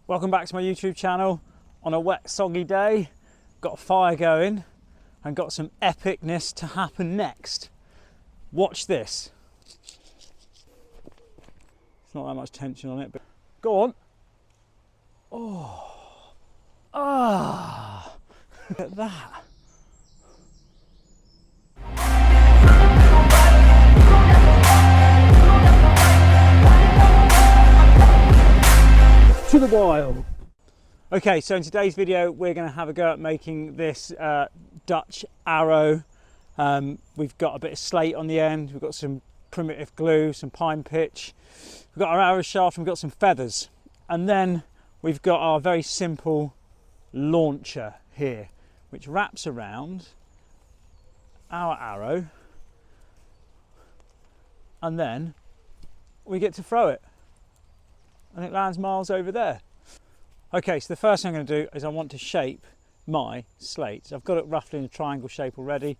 Welcome back to my YouTube channel. On a wet, soggy day, got a fire going and got some epicness to happen next. Watch this. It's not that much tension on it, but go on. Oh, look at that. To the wild. Okay, so in today's video we're going to have a go at making this Dutch arrow. We've got a bit of slate on the end, we've got some primitive glue, some pine pitch, we've got our arrow shaft, and we've got some feathers, and then we've got our very simple launcher here which wraps around our arrow, and then we get to throw it and it lands miles over there. Okay, so the first thing I'm going to do is I want to shape my slate. I've got it roughly in a triangle shape already.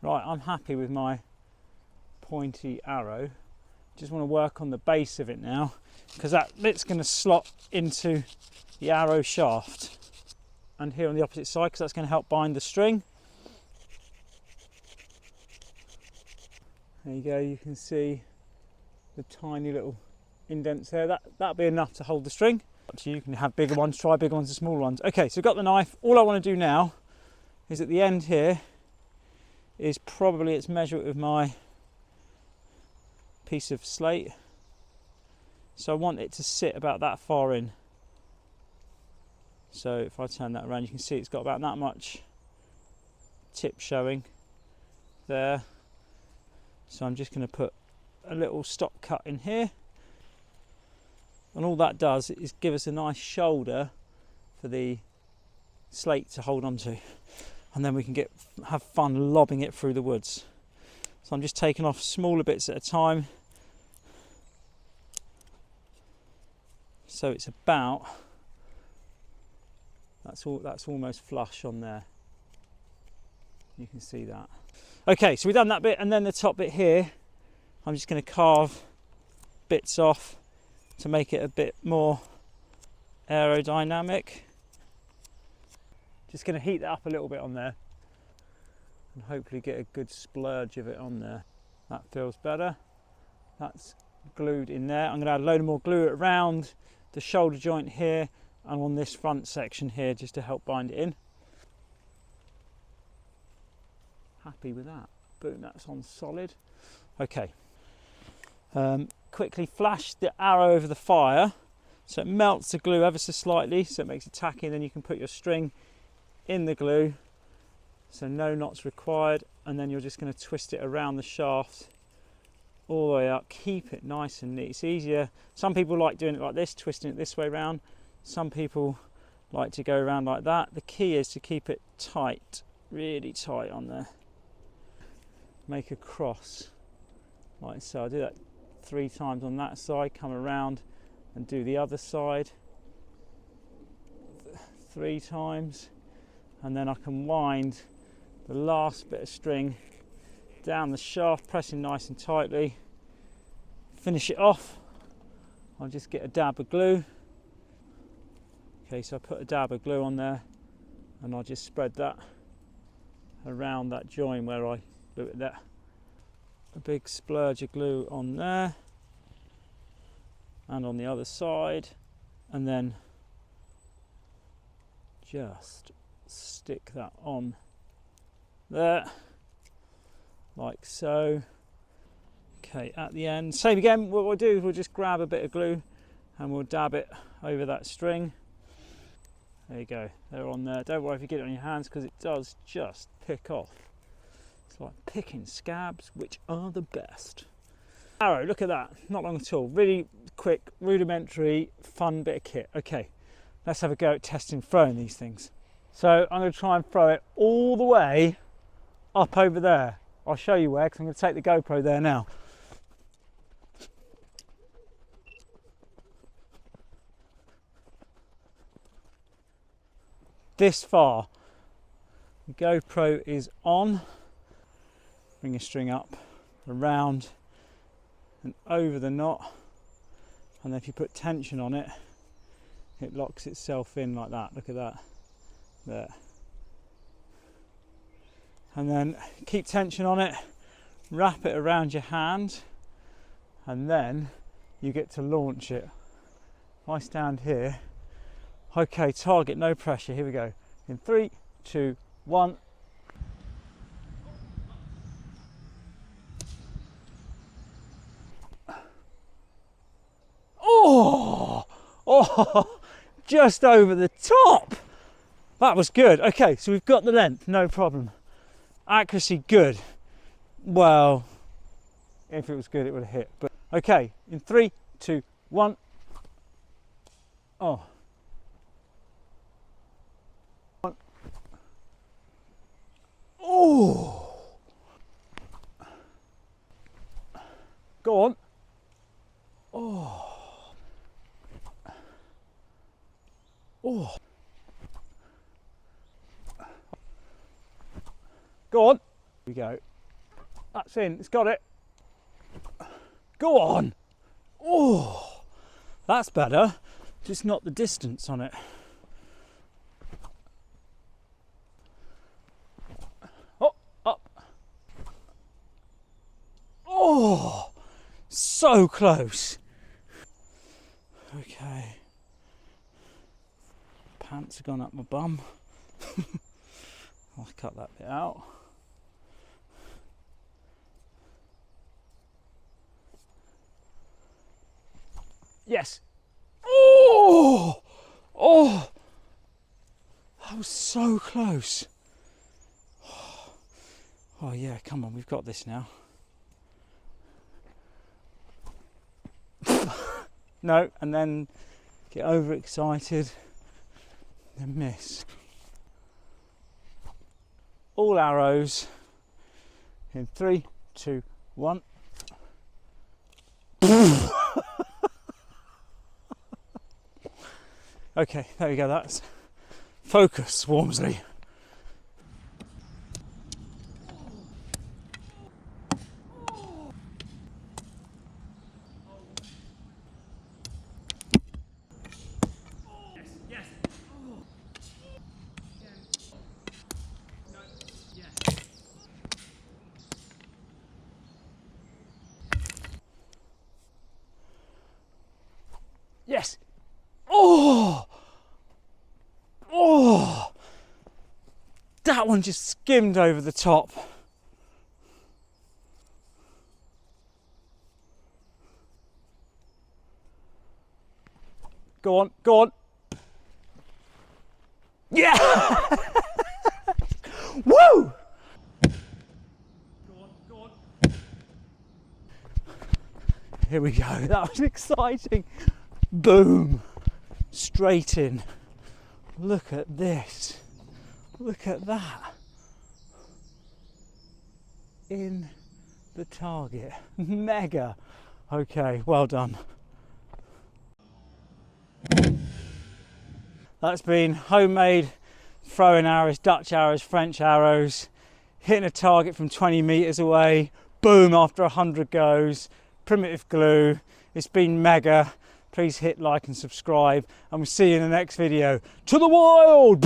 Right, I'm happy with my pointy arrow. Just want to work on the base of it now, because that bit's going to slot into the arrow shaft. And here on the opposite side, because that's going to help bind the string. There you go, you can see the tiny little indents there. That'll be enough to hold the string. You can have bigger ones, try bigger ones and smaller ones. Okay, so I've got the knife. All I want to do now is at the end here is probably let's measure it with my piece of slate. So I want it to sit about that far in. So if I turn that around, you can see it's got about that much tip showing there. So I'm just going to put a little stop cut in here, and all that does is give us a nice shoulder for the slate to hold on to, and then we can have fun lobbing it through the woods. So I'm just taking off smaller bits at a time, so it's about that's almost flush on there. You can see that. Okay, so we've done that bit, and then the top bit here, I'm just going to carve bits off to make it a bit more aerodynamic. Just going to heat that up a little bit on there and hopefully get a good splurge of it on there. That feels better. That's glued in there. I'm going to add a load of more glue around the shoulder joint here and on this front section here just to help bind it in. Happy with that. Boom, that's on solid. Okay. Quickly flash the arrow over the fire so it melts the glue ever so slightly, so it makes it tacky, and then you can put your string in the glue, so no knots required, and then you're just going to twist it around the shaft all the way up. Keep it nice and neat. It's easier. Some people like doing it like this, twisting it this way around. Some people like to go around like that. The key is to keep it tight, really tight on there. Make a cross like so. I do that 3 times on that side, come around and do the other side 3 times, and then I can wind the last bit of string down the shaft, pressing nice and tightly. Finish it off. I'll just get a dab of glue. Okay, so I put a dab of glue on there, and I'll just spread that around that join where I glue it there. A big splurge of glue on there and on the other side, and then just stick that on there like so. Okay, at the end, same again. What we'll do is we'll just grab a bit of glue and we'll dab it over that string. There you go, they're on there. Don't worry if you get it on your hands, because it does just pick off. It's like picking scabs, which are the best. Arrow, look at that, not long at all. Really quick, rudimentary, fun bit of kit. Okay, let's have a go at testing throwing these things. So I'm going to try and throw it all the way up over there. I'll show you where, because I'm going to take the GoPro there now. This far. The GoPro is on. Bring your string up, around and over the knot. and then if you put tension on it, it locks itself in like that. Look at that, there. And then keep tension on it, wrap it around your hand, and then you get to launch it. If I stand here, okay, target, no pressure, here we go. In 3, 2, 1. Oh, just over the top. That was good. Okay, so we've got the length, no problem. Accuracy, good. Well, if it was good, it would have hit. But okay, in 3, 2, 1. Oh. Oh. Go on. Oh. Oh. Go on. Here we go. That's in. It's got it. Go on. Oh. That's better. Just not the distance on it. Oh, up. Oh. So close. Okay. Pants have gone up my bum. I'll cut that bit out. Yes. Oh! Oh! That was so close. Oh yeah, come on, we've got this now. No, and then get overexcited and miss. All arrows in 3, 2, 1. Okay, there we go, that's focus, Wormsley. Yes. Oh! Oh! That one just skimmed over the top. Go on, go on. Yeah! Woo! Go on, go on. Here we go. That was exciting. Boom! Straight in. Look at this. Look at that. In the target. Mega. Okay, well done. That's been homemade throwing arrows, Dutch arrows, French arrows, hitting a target from 20 metres away, boom after 100 goes, primitive glue. It's been mega. Please hit like and subscribe, and we'll see you in the next video. To the wild!